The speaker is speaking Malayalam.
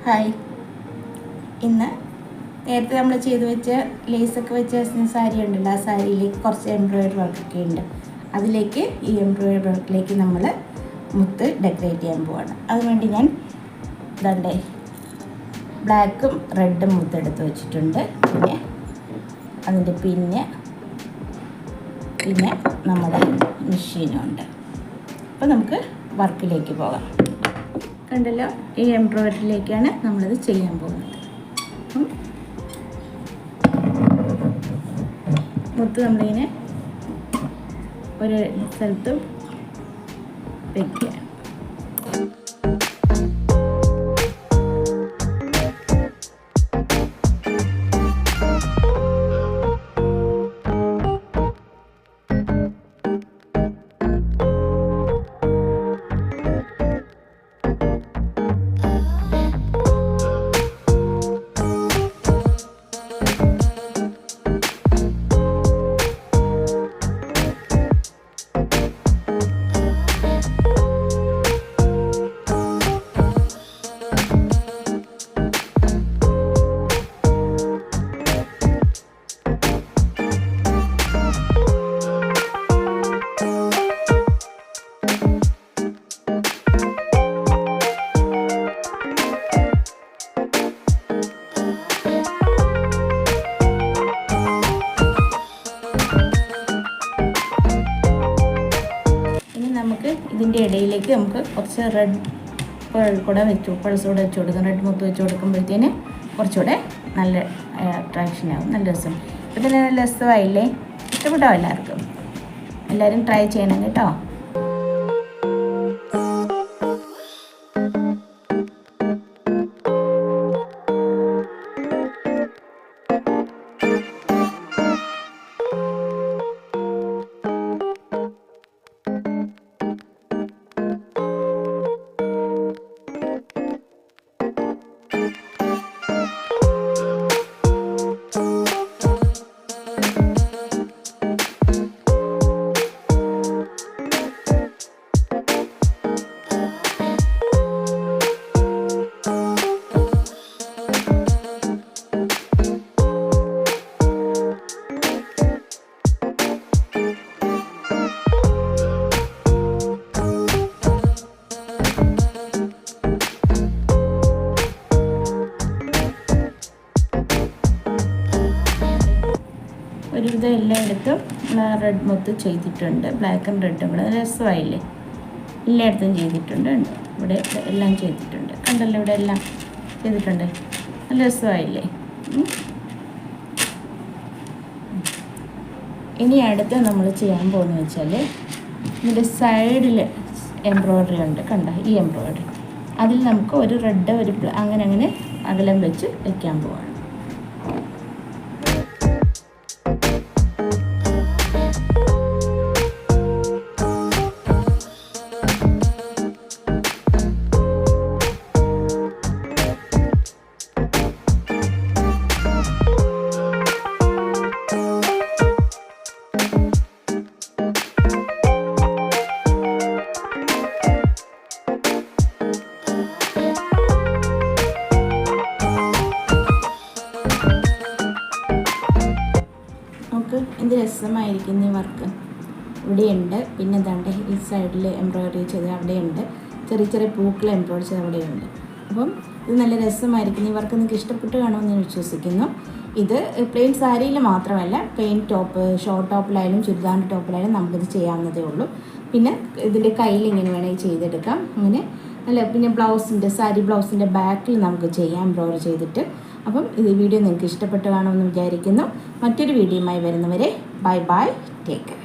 ഹായ്. ഇന്ന് നേരത്തെ നമ്മൾ ചെയ്ത് വെച്ച ലേസൊക്കെ വെച്ച സാരി ഉണ്ടല്ലോ, ആ സാരിയിലേക്ക് കുറച്ച് എംബ്രോയിഡറി വർക്കൊക്കെ ഉണ്ട്. അതിലേക്ക് ഈ എംബ്രോയിഡറി വർക്കിലേക്ക് നമ്മൾ മുത്ത് ഡെക്കറേറ്റ് ചെയ്യാൻ പോവാണ്. അതിനുവേണ്ടി ഞാൻ ഇതണ്ടേ ബ്ലാക്കും റെഡും മുത്തെടുത്ത് വെച്ചിട്ടുണ്ട്. അതിൻ്റെ പിന്നെ നമ്മുടെ മെഷീനും ഉണ്ട്. അപ്പോൾ നമുക്ക് വർക്കിലേക്ക് പോകാം. കണ്ടല്ലോ, ഈ എംബ്രോയിഡറിയിലേക്കാണ് നമ്മളിത് ചെയ്യാൻ പോകുന്നത്. മുത്ത് നമ്മളിങ്ങനെ ഒരു സ്ഥലത്തും വയ്ക്കുക. ഇതിൻ്റെ ഇടയിലേക്ക് നമുക്ക് കുറച്ച് റെഡ് കൂടെ പൾസ് കൂടെ വെച്ച് കൊടുക്കും. റെഡ് മുത്ത് വെച്ച് കൊടുക്കുമ്പോഴത്തേന് കുറച്ചുകൂടെ നല്ല അട്രാക്ഷൻ ആകും, നല്ല രസം. ഇപ്പം തന്നെ നല്ല രസമായില്ലേ? ഇഷ്ടപ്പെട്ടോ എല്ലാവർക്കും? എല്ലാവരും ട്രൈ ചെയ്യണം കേട്ടോ. ഒരുവിധം എല്ലായിടത്തും റെഡ് മുത്ത് ചെയ്തിട്ടുണ്ട്. ബ്ലാക്ക് ആൻഡ് റെഡും കൂടെ രസമായില്ലേ? എല്ലായിടത്തും ചെയ്തിട്ടുണ്ട്. ഇവിടെ എല്ലാം ചെയ്തിട്ടുണ്ട്. കണ്ടല്ലോ, ഇവിടെ എല്ലാം ചെയ്തിട്ടുണ്ട്. നല്ല രസമായില്ലേ? ഇനി അടുത്ത് നമ്മൾ ചെയ്യാൻ പോകുന്നത് വെച്ചാൽ ഇതിൻ്റെ സൈഡിൽ എംബ്രോയ്ഡറി ഉണ്ട്. കണ്ട ഈ എംബ്രോയ്ഡറി, അതിൽ നമുക്ക് ഒരു റെഡ് ഒരു അങ്ങനെ അകലം വെച്ച് വയ്ക്കാൻ പോവാണ്. എന്ത് രസമായിരിക്കും ഈ വർക്ക്. ഇവിടെയുണ്ട്. പിന്നെ എന്താണ്ട് ഈ സൈഡിൽ എംബ്രോയ്ഡറി ചെയ്ത് അവിടെയുണ്ട്. ചെറിയ ചെറിയ പൂക്കൾ എംബ്രോയ്ഡറി ചെയ്ത് അവിടെയുണ്ട്. അപ്പം ഇത് നല്ല രസമായിരിക്കും. ഈ വർക്ക് നിങ്ങൾക്ക് ഇഷ്ടപ്പെട്ട് കാണുമെന്ന് ഞാൻ വിശ്വസിക്കുന്നു. ഇത് പ്ലെയിൻ സാരിയിൽ മാത്രമല്ല, പ്ലെയിൻ ടോപ്പ്, ഷോർട്ട് ടോപ്പിലായാലും ചുരിദാറിൻ്റെ ടോപ്പിലായാലും നമുക്കിത് ചെയ്യാവുന്നതേ ഉള്ളൂ. പിന്നെ ഇതിൻ്റെ കയ്യിൽ ഇങ്ങനെ വേണമെങ്കിൽ ചെയ്തെടുക്കാം. അങ്ങനെ അല്ല, പിന്നെ സാരി ബ്ലൗസിൻ്റെ ബാക്കിൽ നമുക്ക് ചെയ്യാം എംബ്രോയ്ഡറി ചെയ്തിട്ട്. അപ്പം ഈ വീഡിയോ നിങ്ങൾക്ക് ഇഷ്ടപ്പെട്ട് കാണുമെന്ന് വിചാരിക്കുന്നു. മറ്റൊരു വീഡിയോയുമായി വരുന്നവരെ ബൈ ബൈ, ടേക്ക് കെയർ.